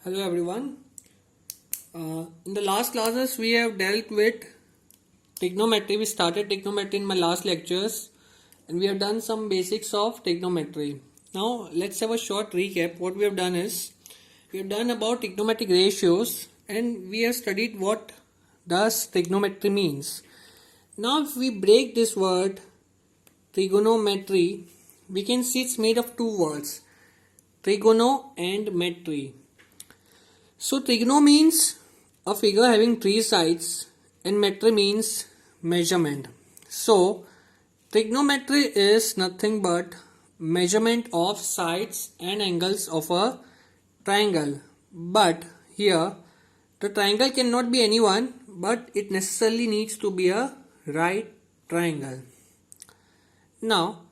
Hello everyone. In the last classes we have dealt with trigonometry. We started trigonometry in my last lectures and we have done some basics of trigonometry. Now let's have a short recap. What we have done is we have done about trigonometric ratios and we have studied what does trigonometry means. Now if we break this word trigonometry, we can see it's made of two words, trigono and metry. So trigono means a figure having three sides and metry means measurement. So trigonometry is nothing but measurement of sides and angles of a triangle. But here the triangle cannot be any one, but it necessarily needs to be a right triangle. Now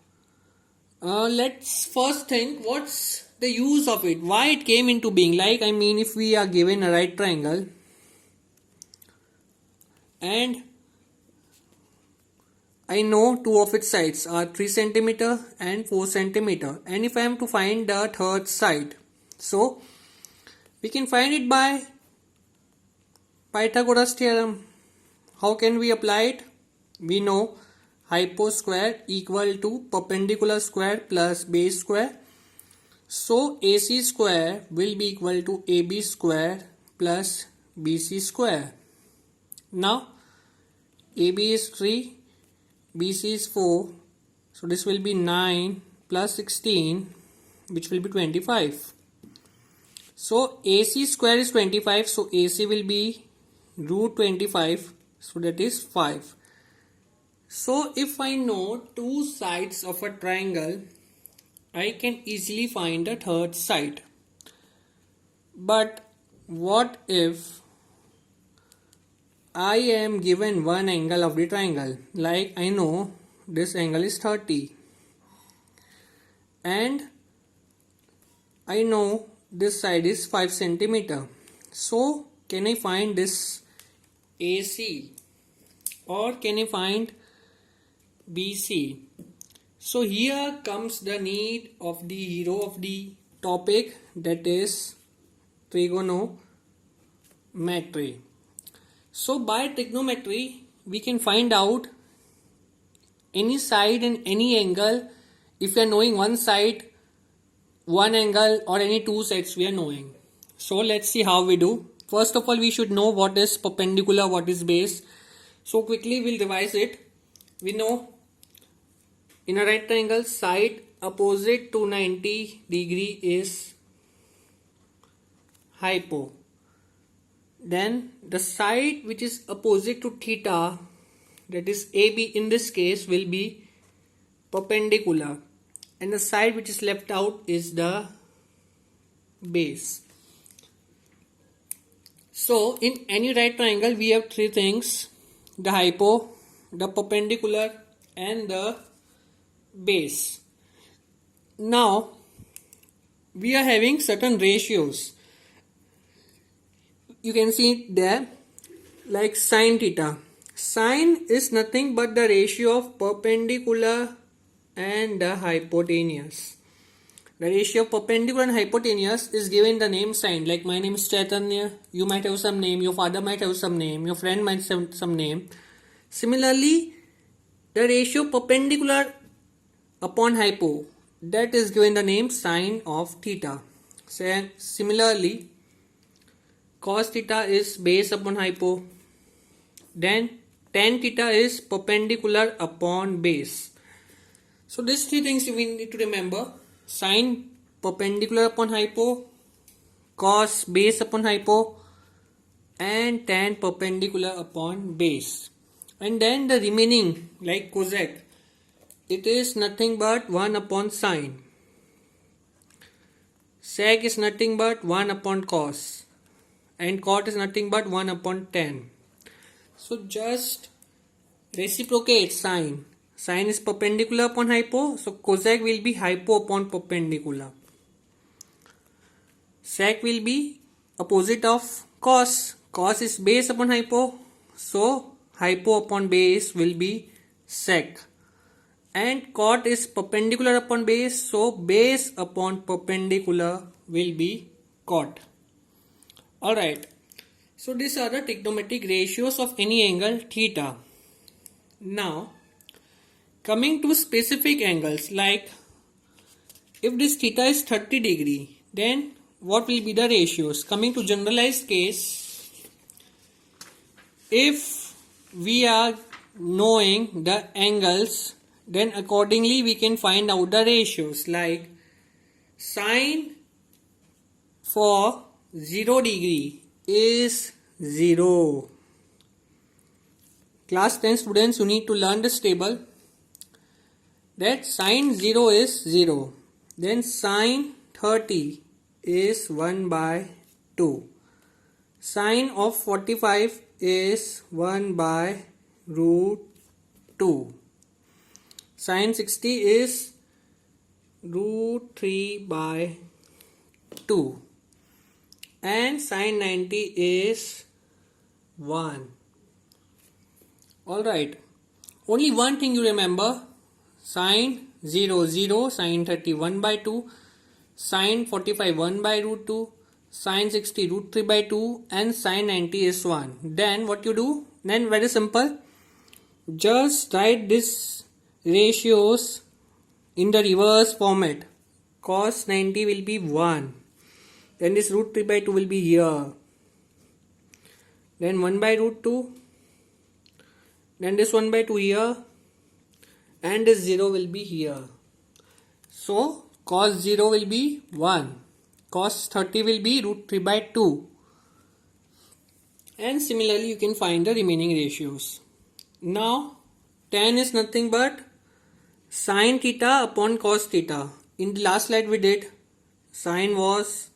let's first think what's the use of it, why it came into being. If we are given a right triangle and I know two of its sides are 3 cm and 4 cm, and if I am to find the third side, so we can find it by Pythagoras theorem. How can we apply it? We know hypo square equal to perpendicular square plus base square. So AC square will be equal to AB square plus BC square. Now AB is 3, BC is 4. So this will be 9 plus 16, which will be 25. So AC square is 25. So AC will be root 25. So that is 5. So if I know two sides of a triangle, I can easily find the third side. But what if I am given one angle of the triangle? Like I know this angle is 30 and I know this side is 5 cm. So can I find this AC or can I find BC? So here comes the need of the hero of the topic, that is trigonometry. So by trigonometry we can find out any side and any angle if we are knowing one side, one angle, or any two sides we are knowing. So let's see how we do. First of all, we should know what is perpendicular, what is base. So quickly we'll revise it. We know in a right triangle, side opposite to 90 degree is hypo. Then the side which is opposite to theta, that is AB in this case, will be perpendicular. And the side which is left out is the base. So in any right triangle we have three things: the hypo, the perpendicular, and the base. Now we are having certain ratios. You can see it there, like sine theta. Sine is nothing but the ratio of perpendicular and the hypotenuse. The ratio of perpendicular and hypotenuse is given the name sine. Like my name is Chaitanya, you might have some name, your father might have some name, your friend might have some name. Similarly, the ratio perpendicular upon hypo, that is given the name sine of theta. Similarly, cos theta is base upon hypo. Then tan theta is perpendicular upon base. So these three things we need to remember: sine perpendicular upon hypo, cos base upon hypo, and tan perpendicular upon base. And then the remaining, like cosec, it is nothing but 1 upon sine. Sec is nothing but 1 upon cos. And cot is nothing but 1 upon tan. So just reciprocate sine. Sine is perpendicular upon hypo, so cosec will be hypo upon perpendicular. Sec will be opposite of cos. Cos is base upon hypo, so hypo upon base will be sec. And cot is perpendicular upon base, so base upon perpendicular will be cot. Alright, so these are the trigonometric ratios of any angle theta. Now, coming to specific angles, like if this theta is 30 degree, then what will be the ratios? Coming to generalized case, if we are knowing the angles, then accordingly we can find out the ratios, like sine for 0 degree is 0. Class 10 students, you need to learn this table, that sine 0 is 0. Then sine 30 is 1 by 2. Sine of 45 is 1 by root 2. Sine 60 is root 3 by 2. And sine 90 is 1. Alright. Only one thing you remember. Sine 0, 0. Sine 30, 1 by 2. Sine 45, 1 by root 2. Sine 60, root 3 by 2. And sine 90 is 1. Then what you do? Then very simple. Just write these ratios in the reverse format. Cos 90 will be 1. Then this root 3 by 2 will be here. Then 1 by root 2. Then this 1 by 2 here. And this 0 will be here. So cos 0 will be 1. Cos 30 will be root 3 by 2. And similarly you can find the remaining ratios. Now tan is nothing but sine theta upon cos theta. In the last slide we did, sine was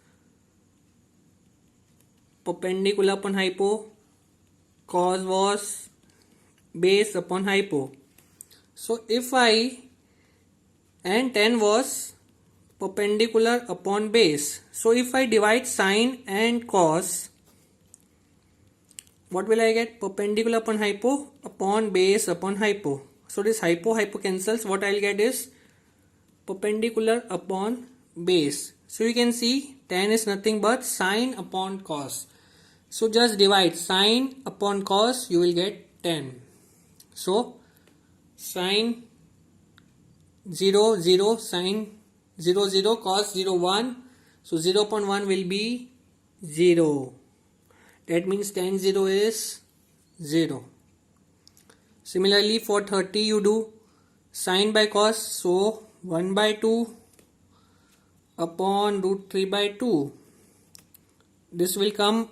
perpendicular upon hypo, cos was base upon hypo. So if and tan was perpendicular upon base. So if I divide sine and cos, what will I get? Perpendicular upon hypo upon base upon hypo. So this hypo cancels. What I'll get is perpendicular upon base. So you can see tan is nothing but sine upon cos. So just divide sine upon cos, you will get tan. So sine 0, 0, sine 0, 0, cos 0, 1. So 0 upon 1 will be 0. That means tan 0 is 0. Similarly for 30 you do sine by cos. So 1 by 2 upon root 3 by 2. This will come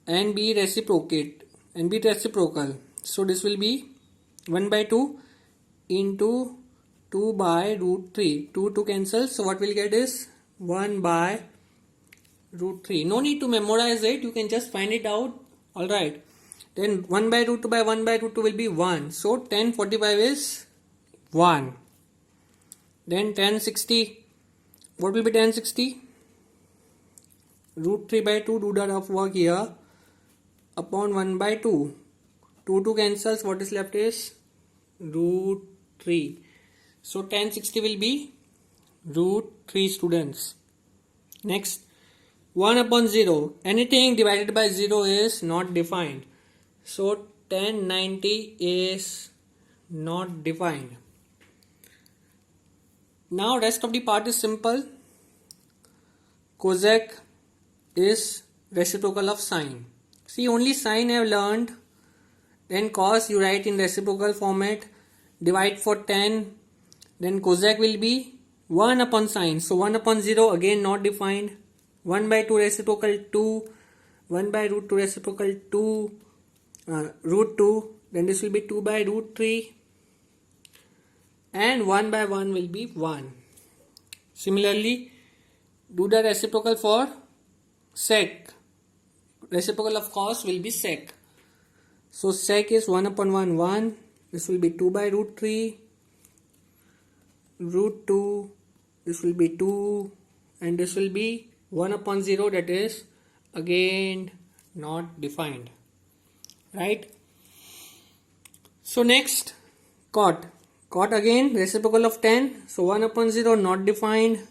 and be reciprocal. So this will be 1 by 2 into 2 by root 3. 2 cancels. So what we'll get is 1 by root 3. No need to memorize it. You can just find it out. Alright. Then 1 by root 2 by 1 by root 2 will be 1. So tan 45 is 1. Then tan 60. What will be tan 60? Root 3 by 2, do the rough work here, upon 1 by 2. 2 cancels. What is left is root 3. So tan 60 will be root 3 students. Next, 1 upon 0. Anything divided by 0 is not defined. So tan 90 is not defined. Now rest of the part is simple. Cosec is reciprocal of sine. See, only sine I have learned. Then cos you write in reciprocal format. Divide for tan. Then cosec will be 1 upon sine. So 1 upon 0 again not defined. 1 by 2 reciprocal 2. 1 by root 2 reciprocal 2. Root 2. Then this will be 2 by root 3. And 1 by 1 will be 1. Similarly, do the reciprocal for sec. Reciprocal of cos will be sec. So sec is 1 upon 1, 1. This will be 2 by root 3. Root 2. This will be 2. And this will be 1 upon 0, that is again not defined. Right? So next, cot. Cot again reciprocal of tan. So 1 upon 0 not defined.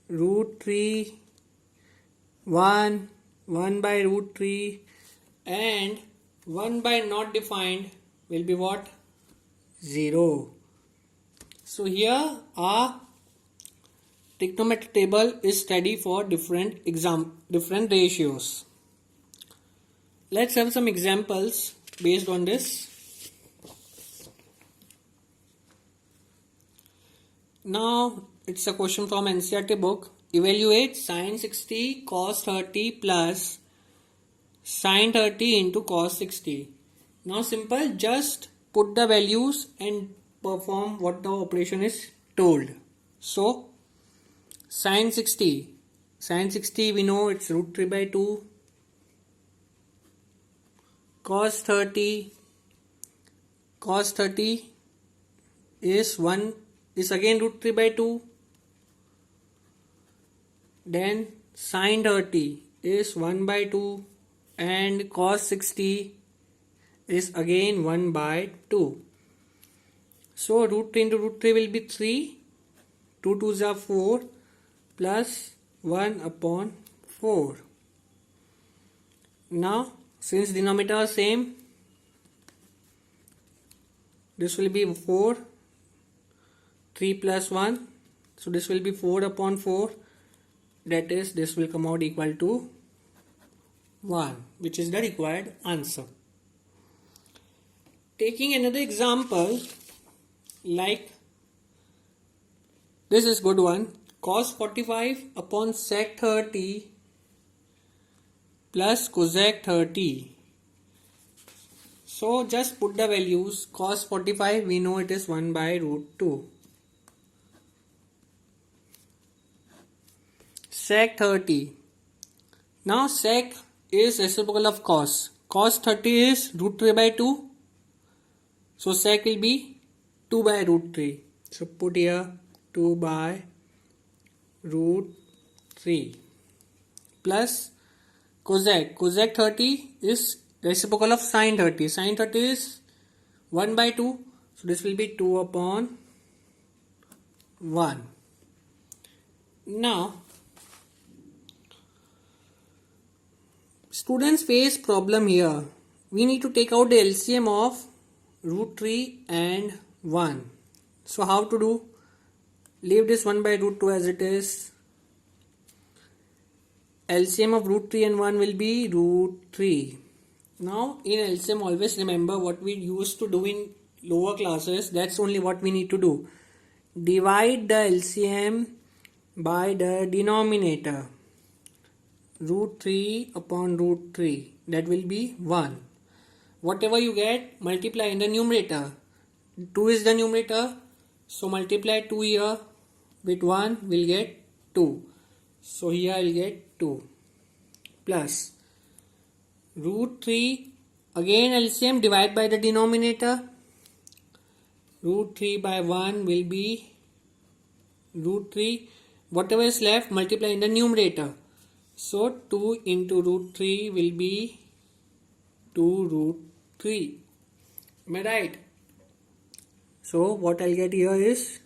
Root 3 1, 1 by root 3, and 1 by not defined will be what? 0. So here our trigonometric table is study for different ratios. Let's have some examples based on this. Now it's a question from NCERT book. Evaluate sin 60 cos 30 plus sin 30 into cos 60. Now simple, just put the values and perform what the operation is told. So sin 60 we know it's root 3 by 2. Cos 30 is again root 3 by 2. Then sin 30 is 1 by 2 and cos 60 is again 1 by 2. So root 3 into root 3 will be 3. 2 2s are 4 plus 1 upon 4. Now since denominator are same, this will be 4, 3 plus 1. So this will be 4 upon 4. That is, this will come out equal to 1, which is the required answer. Taking another example, like this is good one. Cos 45 upon sec 30 plus cosec 30. So just put the values. Cos 45 we know it is 1 by root 2. Sec 30. Now sec is reciprocal of cos. Cos 30 is root 3 by 2. So sec will be 2 by root 3. So put here 2 by root 3 plus cosec. Cosec 30 is reciprocal of sin 30. Sin 30 is 1 by 2. So this will be 2 upon 1. Now students face problem here. We need to take out the LCM of root 3 and 1. So how to do? Leave this 1 by root 2 as it is. LCM of root 3 and 1 will be root 3. Now in LCM always remember what we used to do in lower classes. That's only what we need to do. Divide the LCM by the denominator. Root 3 upon root 3. That will be 1. Whatever you get, multiply in the numerator. 2 is the numerator. So multiply 2 here with 1, we'll get 2. So here I'll get 2 plus root 3, again LCM, divide by the denominator. Root 3 by 1 will be root 3. Whatever is left, multiply in the numerator. So 2 into root 3 will be 2 root 3. Am I right? So what I'll get here is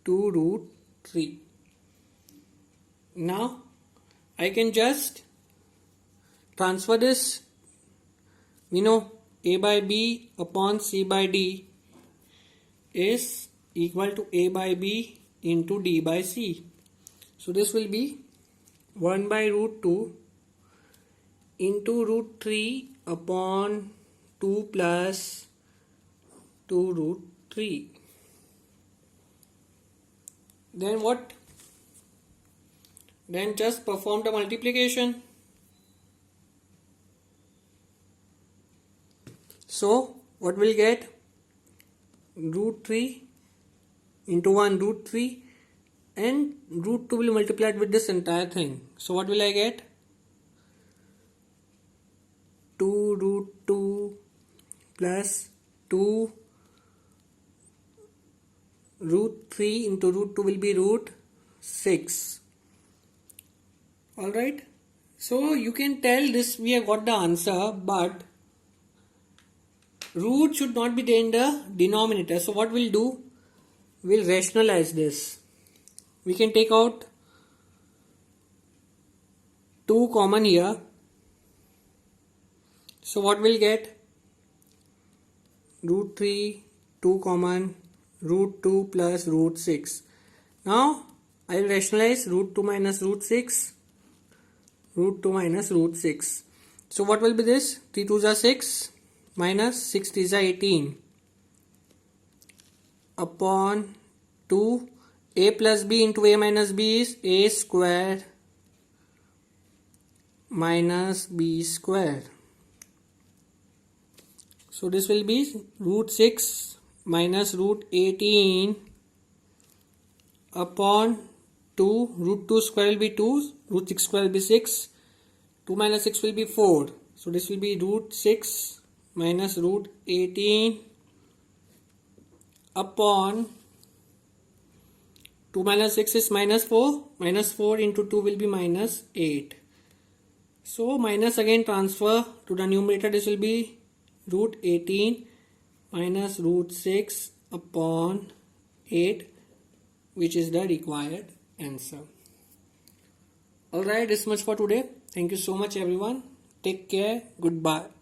2 root 3. Now I can just transfer this. We know A by B upon C by D is equal to A by B into D by C. So this will be 1 by root 2 into root 3 upon 2 plus 2 root 3. Then what? Then just perform the multiplication. So what we'll get? Root 3 into 1 root 3 and root 2 will be multiplied with this entire thing. So what will I get? 2 root 2 plus 2 root 3 into root 2 will be root 6. Alright. So you can tell this we have got the answer, but root should not be there in the denominator. So what we'll do? We'll rationalize this. We can take out 2 common here. So what we'll get? Root 3, 2 common, root 2 plus root 6. Now I will rationalize root 2 minus root 6, root 2 minus root 6. So what will be this? 3 2s are 6 minus 6 3s are 18 upon 2. A plus b into a minus b is a square minus b square. So this will be root 6 minus root 18 upon 2. Root 2 square will be 2, root 6 square will be 6, 2 minus 6 will be 4. So this will be root 6 minus root 18 upon 2 minus 6 is minus 4. Minus 4 into 2 will be minus 8. So minus again transfer to the numerator. This will be root 18 minus root 6 upon 8, which is the required answer. Alright, this much for today. Thank you so much everyone. Take care. Goodbye.